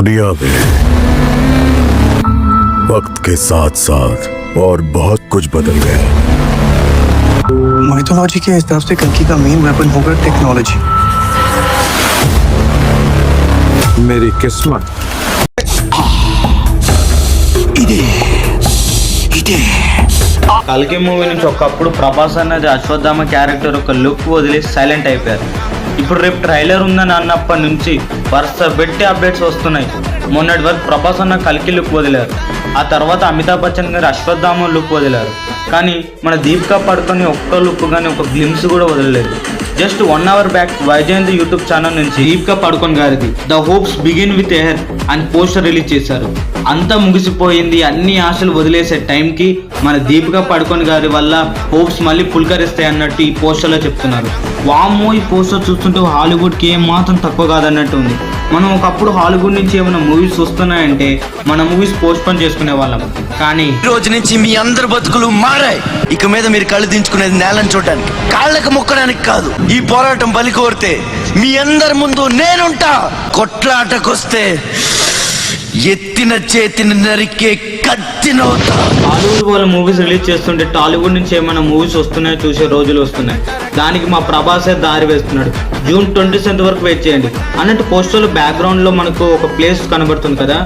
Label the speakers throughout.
Speaker 1: दुनिया में वक्त के साथ साथ और बहुत कुछ बदल गया।
Speaker 2: माइथोलॉजी के हिसाब से कल्कि का मेन वेपन होगा टेक्नोलॉजी।
Speaker 1: मेरी किस्मत
Speaker 3: కల్కి మూవీ నుంచి ఒకప్పుడు ప్రభాస్ అన్నది అశ్వత్థామ క్యారెక్టర్ ఒక లుక్ వదిలి సైలెంట్ అయిపోయారు. ఇప్పుడు రేపు ట్రైలర్ ఉందని అన్నప్పటి నుంచి వరుస పెట్టి అప్డేట్స్ వస్తున్నాయి. మొన్నటి వరకు ప్రభాస్ అన్న కల్కి లుక్ వదిలారు, ఆ తర్వాత అమితాబ్ బచ్చన్ గారు అశ్వత్థామ లుక్ వదిలారు. కానీ మన దీపికా పడుకొని ఒక్క లుక్ కానీ ఒక గ్లిమ్స్ కూడా వదలలేదు. Just 1 hour back Vyjayanthi YouTube channel నుంచి దీపికా పడుకొని గారిది the hopes begin with air అని పోస్టర్ రిలీజ్ చేశారు. అంతా ముగిసిపోయింది, అన్ని ఆశలు వదిలేసే టైంకి మన దీపికా పడుకొని గారి వల్ల హోప్స్ మళ్ళీ పుల్కరిస్తాయి అన్నట్టు ఈ పోస్టర్లో చెప్తున్నారు. వామ్మో, ఈ పోస్టర్ చూస్తుంటే హాలీవుడ్కి ఏం మాత్రం తక్కువ కాదన్నట్టు ఉంది. మనం ఒకప్పుడు హాలీవుడ్ నుంచి ఏమైనా మూవీస్ వస్తున్నాయంటే మన మూవీస్ పోస్ట్ పోన్ చేసుకునే వాళ్ళం. కానీ
Speaker 4: ఈ రోజు నుంచి మీ అందరి బతుకులు మారాయి. ఇక మీద మీరు కళ్ళు దించుకునేది నేలను చూడడానికి, కాళ్ళకు మొక్కడానికి కాదు. ఈ పోరాటం బలి కోరితే మీ అందరి ముందు నేనుంటా. కొట్లాటకొస్తే ఎత్తిన చేతిని నరికే కత్తినవుతా.
Speaker 3: హాలీవుడ్ వాళ్ళ మూవీస్ రిలీజ్ చేస్తుంటే టాలీవుడ్ నుంచి ఏమైనా మూవీస్ వస్తున్నాయో చూసే రోజులు వస్తున్నాయి. దానికి మా ప్రభాసే దారి వేస్తున్నాడు. June 27th వరకు వెయిట్ చేయండి అన్నట్టు పోస్టర్లో బ్యాక్గ్రౌండ్లో మనకు ఒక ప్లేస్ కనబడుతుంది కదా,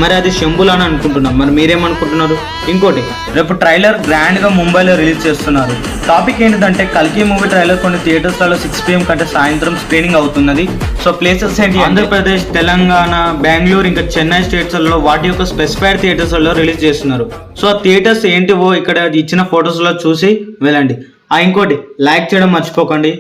Speaker 3: మరి అది శంభుల్ అని అనుకుంటున్నాం. మరి మీరేమనుకుంటున్నారు? ఇంకోటి, రేపు ట్రైలర్ గ్రాండ్గా ముంబైలో రిలీజ్ చేస్తున్నారు. టాపిక్ ఏంటంటే కల్కి మూవీ ట్రైలర్ కొన్ని థియేటర్స్లలో 6 PM కంటే సాయంత్రం స్క్రీనింగ్ అవుతున్నది. సో ప్లేసెస్ ఏంటి? ఆంధ్రప్రదేశ్, తెలంగాణ, బెంగళూరు, ఇంకా చెన్నై స్టేట్స్లలో వాటి యొక్క స్పెసిఫైడ్ థియేటర్స్లలో రిలీజ్ చేస్తున్నారు. సో ఆ థియేటర్స్ ఏంటివో ఇక్కడ ఇచ్చిన ఫొటోస్లో చూసి వెళ్ళండి. ఇంకోటి, లైక్ చేయడం మర్చిపోకండి.